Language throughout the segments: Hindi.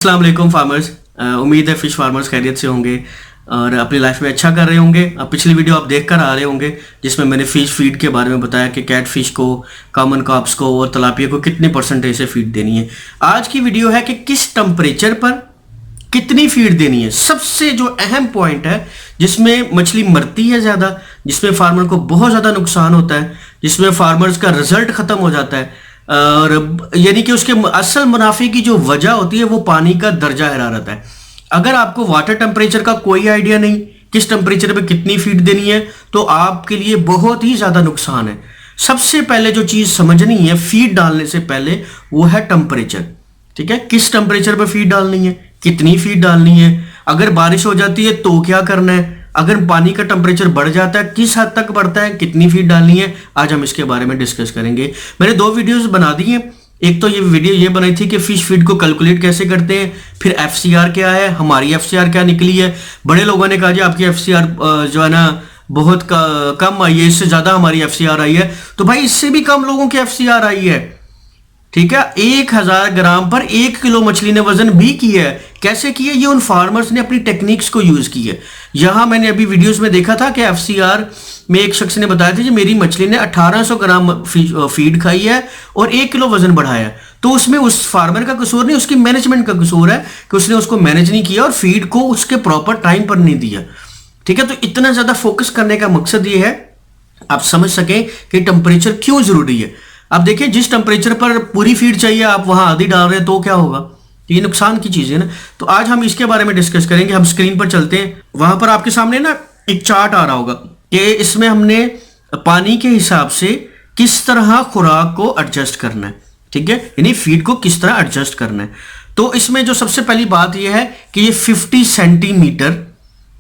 अस्सलाम वालेकुम फार्मर्स। उम्मीद है फिश फार्मर्स खैरियत से होंगे और अपनी लाइफ में अच्छा कर रहे होंगे। अब पिछली वीडियो आप देख कर आ रहे होंगे जिसमें मैंने फिश फीड के बारे में बताया कि कैट फिश को, कॉमन कार्प्स को और तलापिया को कितने परसेंटेज से फीड देनी है। आज की वीडियो है कि किस टेम्परेचर पर कितनी फीड देनी है। सबसे जो अहम पॉइंट है जिसमें मछली मरती है ज़्यादा, जिसमें फार्मर को बहुत ज़्यादा नुकसान होता है, जिसमें फार्मर्स का रिजल्ट ख़त्म हो जाता है और यानी कि उसके असल मुनाफे की जो वजह होती है वो पानी का दर्जा हरारत है। अगर आपको वाटर टेम्परेचर का कोई आइडिया नहीं, किस टेम्परेचर पे कितनी फीड देनी है, तो आपके लिए बहुत ही ज़्यादा नुकसान है। सबसे पहले जो चीज़ समझनी है फीड डालने से पहले वो है टेम्परेचर। ठीक है, किस टेम्परेचर पे फीड डालनी है, कितनी फीड डालनी है, अगर बारिश हो जाती है तो क्या करना है, अगर पानी का टेम्परेचर बढ़ जाता है किस हद तक बढ़ता है, कितनी फीड डालनी है, आज हम इसके बारे में डिस्कस करेंगे। मैंने 2 वीडियोस बना दी हैं। एक तो ये वीडियो ये बनाई थी कि फिश फीड को कैलकुलेट कैसे करते हैं, फिर एफसीआर क्या है, हमारी एफसीआर क्या निकली है। बड़े लोगों ने कहा जी आपकी एफसीआर जो है ना बहुत कम आई है, इससे ज़्यादा हमारी एफसीआर आई है। तो भाई इससे भी कम लोगों की एफसीआर आई है। ठीक है, 1000 ग्राम पर 1 किलो मछली ने वजन भी किया है। कैसे किया, ये उन फार्मर्स ने अपनी टेक्निक्स को यूज की है। यहां मैंने अभी वीडियोस में देखा था कि एफसीआर में एक शख्स ने बताया था कि मेरी मछली ने 1800 ग्राम फीड खाई है और 1 किलो वजन बढ़ाया है। तो उसमें उस फार्मर का कसूर नहीं, उसकी मैनेजमेंट का कसूर है कि उसने उसको मैनेज नहीं किया और फीड को उसके प्रॉपर टाइम पर नहीं दिया। ठीक है, तो इतना ज्यादा फोकस करने का मकसद ये है आप समझ सकें कि टेम्परेचर क्यों जरूरी है। आप देखिए जिस टेम्परेचर पर पूरी फीड चाहिए आप वहां आधी डाल रहे हैं तो क्या होगा, ये नुकसान की चीज है ना। तो आज हम इसके बारे में डिस्कस करेंगे। हम स्क्रीन पर चलते हैं, वहां पर आपके सामने ना एक चार्ट आ रहा होगा कि इसमें हमने पानी के हिसाब से किस तरह खुराक को एडजस्ट करना है। ठीक है, यानी फीड को किस तरह एडजस्ट करना है। तो इसमें जो सबसे पहली बात यह है कि ये 50 सेंटीमीटर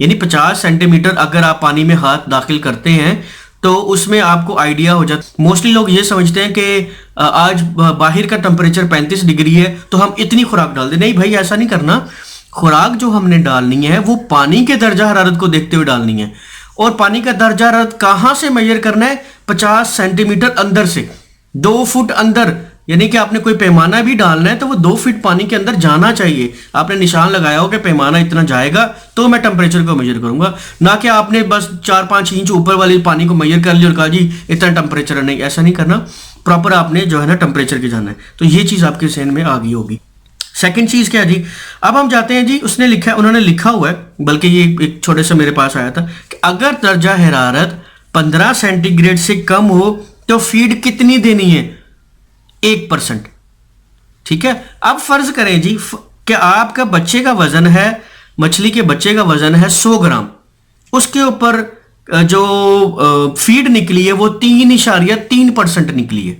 यानी 50 सेंटीमीटर अगर आप पानी में हाथ दाखिल करते हैं तो उसमें आपको आइडिया हो जाता। मोस्टली लोग ये समझते हैं कि आज बाहर का टेम्परेचर 35 डिग्री है तो हम इतनी खुराक डाल दें। नहीं भाई, ऐसा नहीं करना। खुराक जो हमने डालनी है वो पानी के दर्जा हरारत को देखते हुए डालनी है। और पानी का दर्जा हरारत कहाँ से मेजर करना है, 50 सेंटीमीटर अंदर से, 2 फुट अंदर। यानी कि आपने कोई पैमाना भी डालना है तो वो 2 फीट पानी के अंदर जाना चाहिए। आपने निशान लगाया हो कि पैमाना इतना जाएगा तो मैं टेम्परेचर को मेजर करूंगा, ना कि आपने बस 4-5 इंच ऊपर वाली पानी को मेजर कर लिया और कहा जी इतना टेम्परेचर है। नहीं, ऐसा नहीं करना। प्रॉपर आपने जो है ना टेम्परेचर के जाना है। तो ये चीज आपके सहन में आ गई होगी। सेकंड चीज क्या है जी, अब हम जाते हैं जी, उन्होंने लिखा हुआ है, बल्कि ये एक छोटे से मेरे पास आया था कि अगर दर्जा हरारत 15 सेंटीग्रेड से कम हो तो फीड कितनी देनी है, 1%। ठीक है, अब फर्ज करें जी कि आपका बच्चे का वजन है, मछली के बच्चे का वजन है 100 ग्राम, उसके ऊपर जो फीड निकली है वो 3.3% निकली है।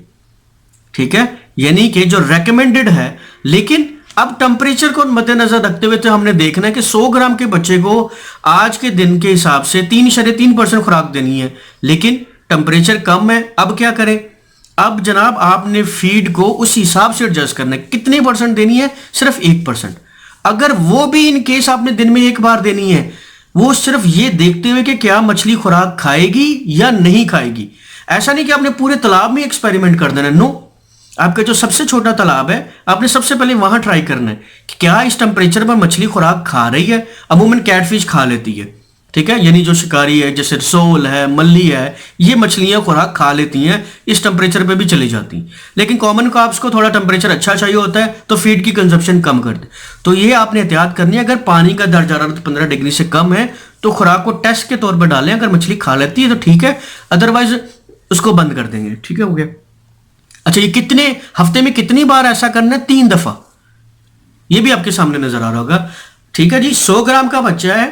ठीक है, यानी कि जो रेकमेंडेड है। लेकिन अब टेम्परेचर को मद्देनजर रखते हुए तो हमने देखना है कि 100 ग्राम के बच्चे को आज के दिन के हिसाब से 3.3% खुराक देनी है, लेकिन टेम्परेचर कम है। अब क्या करें, अब जनाब आपने फीड को उस हिसाब से एडजस्ट करना है। कितने परसेंट देनी है, सिर्फ 1%। अगर वो भी इन केस आपने दिन में एक बार देनी है, वो सिर्फ ये देखते हुए कि क्या मछली खुराक खाएगी या नहीं खाएगी। ऐसा नहीं कि आपने पूरे तालाब में एक्सपेरिमेंट कर देना। नो, आपका जो सबसे छोटा तालाब है आपने सबसे पहले वहां ट्राई करना है कि क्या इस टेम्परेचर पर मछली खुराक खा रही है। अमूमन कैटफिश खा लेती है। ठीक है, यानी जो शिकारी है जैसे सोल है, मल्ली है, ये मछलियां खुराक खा लेती हैं, इस टेम्परेचर पे भी चली जाती हैं। लेकिन कॉमन कार्प्स को थोड़ा टेम्परेचर अच्छा चाहिए होता है तो फीड की कंजप्शन कम कर दे। तो ये आपने एहतियात करनी है। अगर पानी का दर्जा हरारत 15 डिग्री से कम है तो खुराक को टेस्ट के तौर पर डालें। अगर मछली खा लेती है तो ठीक है, अदरवाइज उसको बंद कर देंगे। ठीक है, हो गया। अच्छा, ये कितने हफ्ते में कितनी बार ऐसा करना है, 3 दफा। ये भी आपके सामने नजर आ रहा होगा। ठीक है जी, 100 ग्राम का बच्चा है,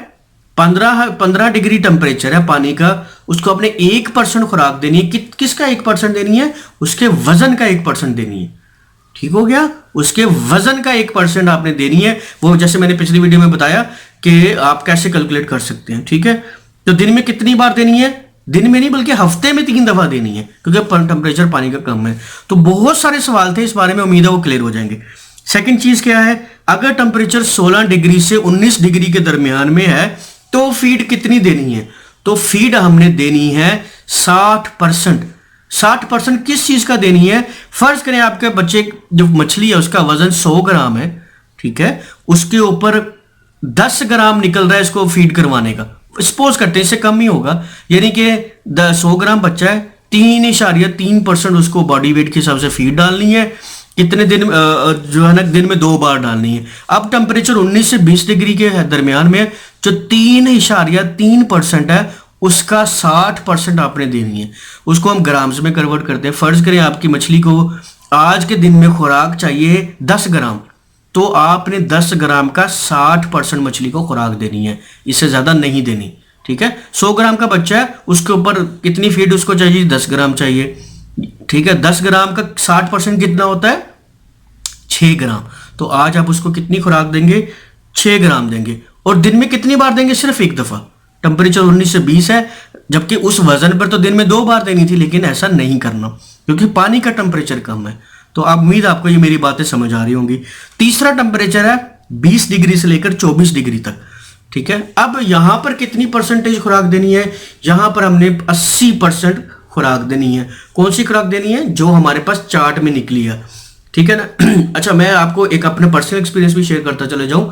15 डिग्री टेम्परेचर है पानी का, उसको अपने 1% खुराक देनी है। किसका 1% देनी है, उसके वजन का 1% देनी है। ठीक हो गया, उसके वजन का 1% आपने देनी है। वो जैसे मैंने पिछली वीडियो में बताया कि आप कैसे कैलकुलेट कर सकते हैं। ठीक है, तो दिन में कितनी बार देनी है, दिन में नहीं बल्कि हफ्ते में 3 दफा देनी है, क्योंकि टेम्परेचर पानी का कम है। तो बहुत सारे सवाल थे इस बारे में, उम्मीद है वो क्लियर हो जाएंगे। सेकंड चीज क्या है, अगर टेम्परेचर 16 डिग्री से 19 डिग्री के दरमियान में है तो फीड कितनी देनी है। तो फीड हमने देनी है 60%। 60% किस चीज का देनी है, फर्ज करें आपके बच्चे जो मछली है उसका वजन 100 ग्राम है, ठीक है, उसके ऊपर 10 ग्राम निकल रहा है इसको फीड करवाने का, सपोज करते हैं इससे कम ही होगा, यानी कि 100 ग्राम बच्चा है, 3.3% उसको बॉडी वेट के हिसाब से फीड डालनी है, कितने दिन जो है ना, दिन में 2 बार डालनी है। अब टेम्परेचर 19 से 20 डिग्री के दरमियान में जो 3.3% है उसका 60% आपने देनी है, उसको हम ग्राम्स में कन्वर्ट करते हैं। फर्ज करें आपकी मछली को आज के दिन में खुराक चाहिए 10 ग्राम, तो आपने 10 ग्राम का 60% मछली को खुराक देनी है, इससे ज्यादा नहीं देनी, ठीक है। 100 ग्राम का बच्चा है, उसके ऊपर कितनी फीड उसको चाहिए, 10 ग्राम चाहिए, ठीक है। 10 ग्राम का 60% कितना होता है, 6 ग्राम। तो आज आप उसको कितनी खुराक देंगे, 6 ग्राम देंगे, और दिन में कितनी बार देंगे, सिर्फ एक दफा। टेम्परेचर 19 से 20 है, जबकि उस वजन पर तो दिन में 2 बार देनी थी, लेकिन ऐसा नहीं करना क्योंकि पानी का टेम्परेचर कम है। तो आप उम्मीद आपको ये मेरी बातें समझ आ रही होंगी। तीसरा टेम्परेचर है 20 डिग्री से लेकर 24 डिग्री तक, ठीक है। अब यहां पर कितनी परसेंटेज खुराक देनी है, यहां पर हमने 80% खुराक देनी है। कौन सी खुराक देनी है, जो हमारे पास चार्ट में निकली है, ठीक है ना। अच्छा, मैं आपको एक अपने पर्सनल एक्सपीरियंस भी शेयर करता चले जाऊं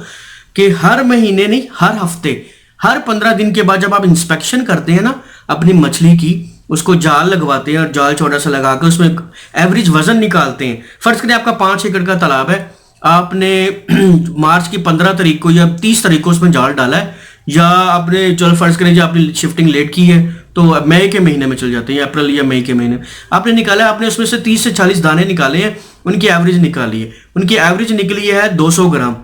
कि हर महीने नहीं, हर हफ्ते, हर 15 दिन के बाद जब आप इंस्पेक्शन करते हैं ना अपनी मछली की, उसको जाल लगवाते हैं और जाल छोटा सा लगा के उसमें एवरेज वजन निकालते हैं। फर्ज करें आपका 5 एकड़ का तालाब है, आपने मार्च की 15 तारीख को या 30 तारीख को उसमें जाल डाला है, या आपने चलो फर्ज करें जो आपने शिफ्टिंग लेट की है तो मई के महीने में चल जाते हैं, अप्रैल या मई के महीने आपने निकाला, आपने उसमें से 30 से 40 दाने निकाले हैं, उनकी एवरेज निकाली है, उनकी एवरेज निकली है 200 ग्राम,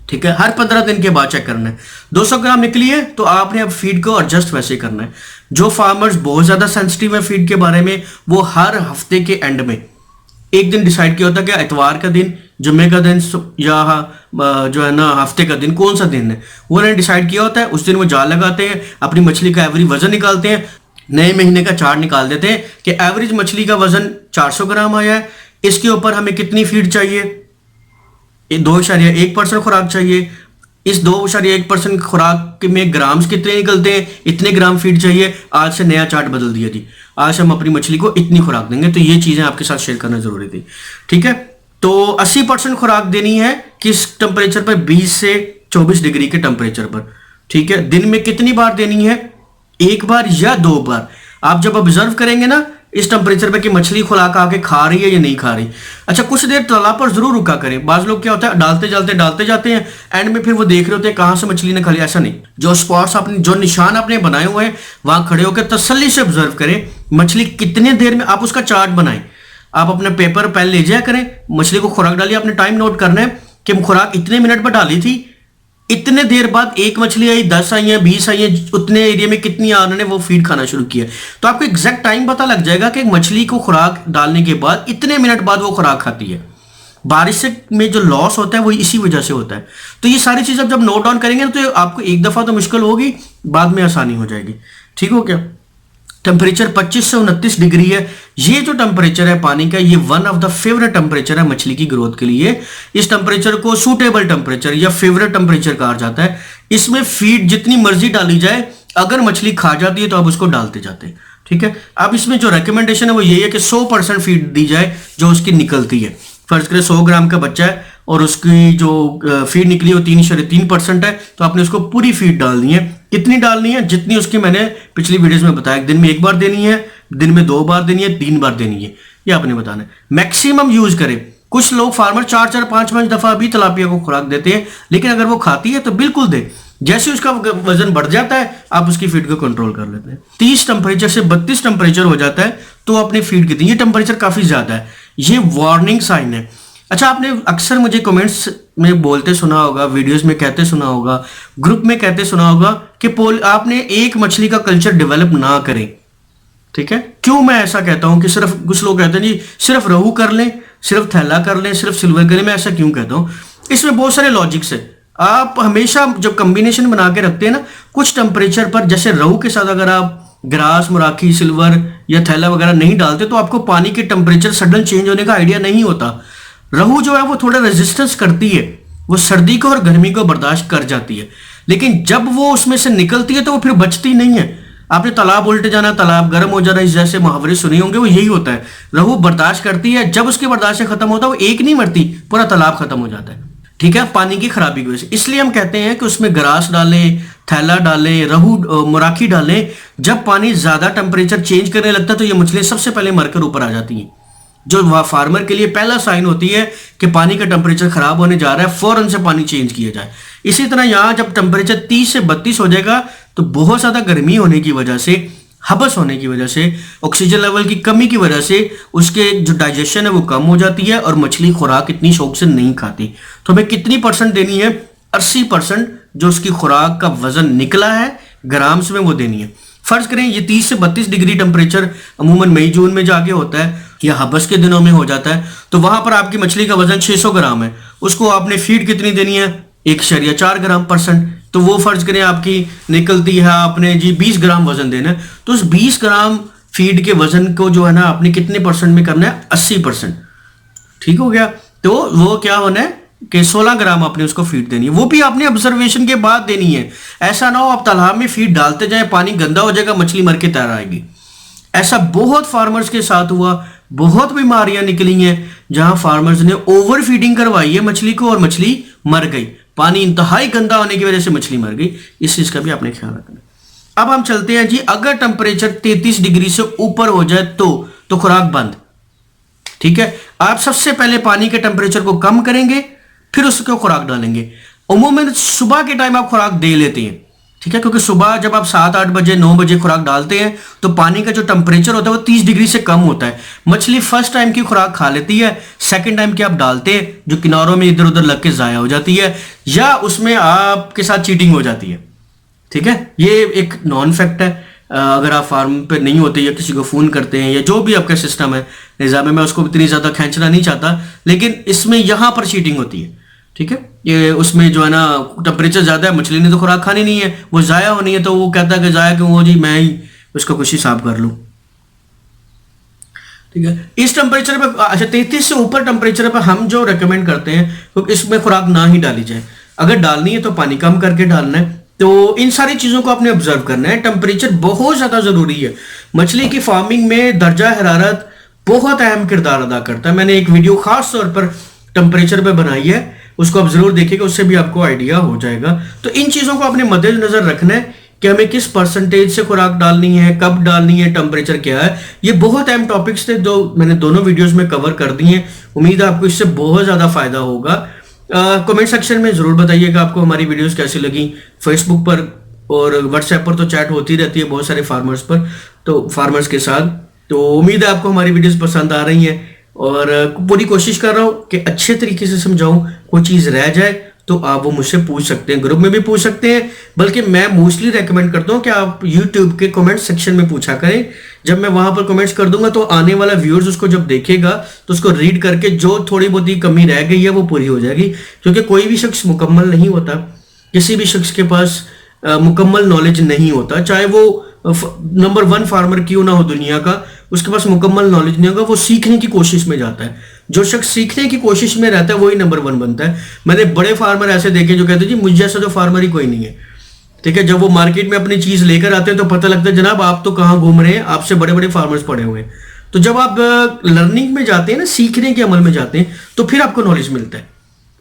ठीक है। हर 15 दिन के बाद चेक करना है, 200 ग्राम निकली है तो आपने अब फीड को एडजस्ट वैसे करना है। जो फार्मर्स बहुत ज्यादा सेंसिटिव है फीड के बारे में, वो हर हफ्ते के एंड में एक दिन डिसाइड किया होता है कि इतवार का दिन, जुम्मे का दिन, या जो है ना हफ्ते का दिन, कौन सा दिन है वो उन्होंने डिसाइड किया होता है। उस दिन वो जाल लगाते हैं, अपनी मछली का एवरेज वजन निकालते हैं, नए महीने का चार्ट निकाल देते हैं कि एवरेज मछली का वजन 400 ग्राम आया है, इसके ऊपर हमें कितनी फीड चाहिए, 2.1% खुराक चाहिए, इस 2.1% खुराक में ग्राम्स कितने निकलते हैं, इतने ग्राम फीड चाहिए। आज से नया चार्ट बदल दिया जी, आज हम अपनी मछली को इतनी खुराक देंगे। तो ये चीजें आपके साथ शेयर करना जरूरी थी, ठीक है। तो 80% खुराक देनी है किस टेम्परेचर पर, 20 से 24 डिग्री के टेम्परेचर पर, ठीक है। दिन में कितनी बार देनी है, 1 बार या 2 बार। आप जब ऑब्जर्व करेंगे ना इस टेम्परेचर पे कि मछली खुराक आके खा रही है या नहीं खा रही, अच्छा कुछ देर तालाब पर जरूर रुका करें। बाज लोग क्या होता है डालते जाते हैं, एंड में फिर वो देख रहे होते हैं कहां से मछली ने खा लिया। ऐसा नहीं, जो स्पॉट्स आपने, जो निशान आपने बनाए हुए हैं, वहां खड़े होकर तसल्ली से ऑब्जर्व करें मछली कितने देर में। आप उसका चार्ट बनाएं, आप अपने पेपर पेन ले जाया करें, मछली को खुराक डालिए, आपने टाइम नोट करना है कि खुराक इतने मिनट पर डाली थी, इतने देर बाद एक मछली आई, 10 आई है, 20 आई है, उतने एरिया में कितनी उन्होंने वो फीड खाना शुरू किया। तो आपको एग्जैक्ट टाइम पता लग जाएगा कि मछली को खुराक डालने के बाद इतने मिनट बाद वो खुराक खाती है। बारिश से में जो लॉस होता है वो इसी वजह से होता है। तो ये सारी चीज आप जब नोट डाउन करेंगे तो आपको एक दफा तो मुश्किल होगी, बाद में आसानी हो जाएगी, ठीक हो क्या। टेम्परेचर 25 से 29 डिग्री है। ये जो टेम्परेचर है पानी का, ये one of the favourite temperature है मछली की ग्रोथ के लिए। इस टेम्परेचर को सूटेबल टेम्परेचर या फेवरेट टेम्परेचर कहा जाता है। इसमें फीड जितनी मर्जी डाली जाए, अगर मछली खा जाती है तो आप उसको डालते जाते हैं, ठीक है। अब इसमें जो रिकमेंडेशन है वो ये है कि 100% फीड दी जाए जो उसकी निकलती है। फर्ज करें 100 ग्राम का बच्चा है और उसकी जो फीड निकली वो 3.3% है, तो आपने उसको पूरी फीड डालनी है। कितनी डालनी है, जितनी उसकी मैंने पिछली वीडियोस में बताया, दिन में 1 बार देनी है, दिन में 2 बार देनी है, 3 बार देनी है, ये आपने बताना है। मैक्सिमम यूज करें। कुछ लोग फार्मर 4-4, 5-5 दफा भी तलापिया को खुराक देते हैं, लेकिन अगर वो खाती है तो बिल्कुल दे। जैसे उसका वजन बढ़ जाता है आप उसकी फीड को कंट्रोल कर लेते हैं। 30 टेम्परेचर से 32 टेम्परेचर हो जाता है तो अपनी फीड कितनी, ये टेम्परेचर काफी ज्यादा है, ये वार्निंग साइन है। अच्छा, आपने अक्सर मुझे कमेंट्स में बोलते सुना होगा, वीडियोस में कहते सुना होगा, ग्रुप में कहते सुना होगा कि आपने एक मछली का कल्चर डेवलप ना करें, ठीक है। क्यों मैं ऐसा कहता हूं कि सिर्फ, कुछ लोग कहते हैं जी सिर्फ रोहू कर लें, सिर्फ थैला कर लें, सिर्फ सिल्वर कर लें। मैं ऐसा क्यों कहता हूं, इसमें बहुत सारे लॉजिक्स है। आप हमेशा जब कॉम्बिनेशन बना के रखते हैं ना, कुछ टेम्परेचर पर, जैसे रोहू के साथ अगर आप ग्रास, मुराखी, सिल्वर या थैला वगैरह नहीं डालते तो आपको पानी के टेम्परेचर सडन चेंज होने का आइडिया नहीं होता। रोहू जो है वो थोड़ा रेजिस्टेंस करती है, वो सर्दी को और गर्मी को बर्दाश्त कर जाती है, लेकिन जब वो उसमें से निकलती है तो वो फिर बचती नहीं है। आपने तालाब उल्टे जाना, तालाब गर्म हो जाना, इस जैसे मुहावरे सुने होंगे, वो यही होता है। रोहू बर्दाश्त करती है, जब उसकी बर्दाश्त खत्म होता है वो एक नहीं मरती, पूरा तालाब खत्म हो जाता है। ठीक है, पानी की खराबी की वजह से। इसलिए हम कहते हैं कि उसमें ग्रास डालें, थैला डालें, रहू मुराखी डालें। जब पानी ज्यादा टेम्परेचर चेंज करने लगता है तो ये मछलियां सबसे पहले मरकर ऊपर आ जाती हैं, जो वह फार्मर के लिए पहला साइन होती है कि पानी का टेम्परेचर खराब होने जा रहा है, फौरन से पानी चेंज किया जाए। इसी तरह यहाँ जब टेम्परेचर 30 से 32 हो जाएगा तो बहुत ज्यादा गर्मी होने की वजह से, हबस होने की वजह से, ऑक्सीजन लेवल की कमी की वजह से उसके जो डाइजेशन है वो कम हो जाती है और मछली खुराक इतनी शौक से नहीं खाती। तो हमें कितनी परसेंट देनी है? 80% जो उसकी खुराक का वजन निकला है ग्राम्स में वो देनी है। फर्ज करें ये 30 से 32 डिग्री टेम्परेचर अमूमन मई जून में जाके होता है या हबस के दिनों में हो जाता है, तो वहां पर आपकी मछली का वजन 600 ग्राम है। उसको आपने फीड कितनी देनी है? 1.4 ग्राम %। तो वो फर्ज करें आपकी निकलती है आपने जी 20 ग्राम वजन देना है, तो उस 20 ग्राम फीड के वजन को जो है ना आपने कितने परसेंट में करना है? 80%। ठीक हो गया। तो वो क्या होना है कि 16 ग्राम आपने उसको फीड देनी है, वो भी आपने ऑब्जर्वेशन के बाद देनी है। ऐसा ना हो आप तालाब में फीड डालते जाए, पानी गंदा हो जाएगा, मछली मर के तैर आएगी। ऐसा बहुत फार्मर्स के साथ हुआ, बहुत बीमारियां निकली हैं जहां फार्मर्स ने ओवर फीडिंग करवाई है मछली को और मछली मर गई। पानी इंतहाई गंदा होने की वजह से मछली मर गई। इस चीज का भी आपने ख्याल रखना। अब हम चलते हैं जी, अगर टेम्परेचर 33 डिग्री से ऊपर हो जाए तो खुराक बंद। ठीक है, आप सबसे पहले पानी के टेम्परेचर को कम करेंगे, फिर उसको खुराक डालेंगे। अमूमन सुबह के टाइम आप खुराक दे लेते हैं, ठीक है, क्योंकि सुबह जब आप 7-8 बजे 9 बजे खुराक डालते हैं तो पानी का जो टेम्परेचर होता है वो 30 डिग्री से कम होता है। मछली फर्स्ट टाइम की खुराक खा लेती है, सेकंड टाइम की आप डालते हैं जो किनारों में इधर उधर लग के जाया हो जाती है या उसमें आपके साथ चीटिंग हो जाती है। ठीक है, ये एक नॉन फैक्ट है। अगर आप फार्म पे नहीं होते या किसी को फोन करते हैं या जो भी आपका सिस्टम है निज़ाम में, मैं उसको इतनी ज्यादा खींचना नहीं चाहता, लेकिन इसमें यहां पर चीटिंग होती है। ठीक है, ये उसमें जो है ना टेम्परेचर ज्यादा है, मछली ने तो खुराक खानी नहीं है, वो जाया होनी है, तो वो कहता है कि जाया क्यों हो जी, मैं ही उसका कुछ हिसाब कर लूं। ठीक है, इस टेम्परेचर पे, अच्छा 33 से ऊपर टेम्परेचर पे हम जो रेकमेंड करते हैं तो इसमें खुराक ना ही डाली जाए। अगर डालनी है तो पानी कम करके डालना है। तो इन सारी चीजों को आपने ऑब्जर्व करना है। टेम्परेचर बहुत ज्यादा जरूरी है। मछली की फार्मिंग में दर्जा हरारत बहुत अहम किरदार अदा करता है। मैंने एक वीडियो खास तौर पर टेम्परेचर पे बनाई है, उसको आप जरूर देखिएगा, उससे भी आपको आइडिया हो जाएगा। तो इन चीजों को आपने मद्देनजर रखना है कि हमें किस परसेंटेज से खुराक डालनी है, कब डालनी है, टेम्परेचर क्या है। ये बहुत अहम टॉपिक्स थे, मैंने दोनों वीडियोस में कवर कर दिए हैं। उम्मीद है आपको इससे बहुत ज्यादा फायदा होगा। कमेंट सेक्शन में जरूर बताइएगा आपको हमारी वीडियोस कैसी लगी। फेसबुक पर और व्हाट्सएप पर तो चैट होती रहती है बहुत सारे फार्मर्स पर, तो फार्मर्स के साथ। तो उम्मीद है आपको हमारी वीडियोस पसंद आ रही हैं और पूरी कोशिश कर रहा हूं कि अच्छे तरीके से समझाऊं। कोई चीज रह जाए तो आप वो मुझसे पूछ सकते हैं, ग्रुप में भी पूछ सकते हैं, बल्कि मैं मोस्टली रेकमेंड करता हूं कि आप यूट्यूब के कमेंट सेक्शन में पूछा करें। जब मैं वहां पर कमेंट्स कर दूंगा तो आने वाला व्यूअर्स उसको जब देखेगा तो उसको रीड करके जो थोड़ी बहुत ही कमी रह गई है वो पूरी हो जाएगी। क्योंकि कोई भी शख्स मुकम्मल नहीं होता, किसी भी शख्स के पास मुकम्मल नॉलेज नहीं होता, चाहे वो नंबर 1 फार्मर क्यों ना हो दुनिया का, उसके पास मुकम्मल नॉलेज नहीं होगा। वो सीखने की कोशिश में जाता है। जो शख्स सीखने की कोशिश में रहता है वही नंबर 1 बनता है। मैंने बड़े फार्मर ऐसे देखे जो कहते हैं जी मुझ जैसा तो फार्मर ही कोई नहीं है। ठीक है, जब वो मार्केट में अपनी चीज लेकर आते हैं तो पता लगता है जनाब आप तो कहाँ घूम रहे हैं, आपसे बड़े बड़े फार्मर्स पड़े हुए हैं। तो जब आप लर्निंग में जाते हैं ना, सीखने के अमल में जाते हैं, तो फिर आपको नॉलेज मिलता है,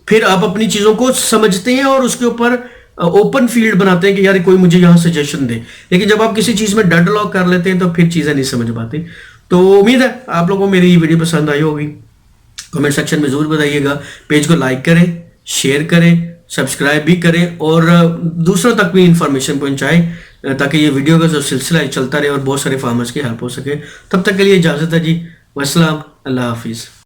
फिर आप अपनी चीजों को समझते हैं और उसके ऊपर ओपन फील्ड बनाते हैं कि यार कोई मुझे यहाँ सजेशन दे। लेकिन जब आप किसी चीज में डेडलॉक कर लेते हैं तो फिर चीजें नहीं समझ पाती। तो उम्मीद है आप लोगों को मेरी वीडियो पसंद आई होगी। कमेंट सेक्शन में जरूर बताइएगा। पेज को लाइक करें, शेयर करें, सब्सक्राइब भी करें और दूसरों तक भी इंफॉर्मेशन पहुंचाएं ताकि ये वीडियो का जो सिलसिला चलता रहे और बहुत सारे फार्मर्स की हेल्प हो सके। तब तक के लिए इजाजत है जी। वस्सलाम, अल्लाह हाफिज।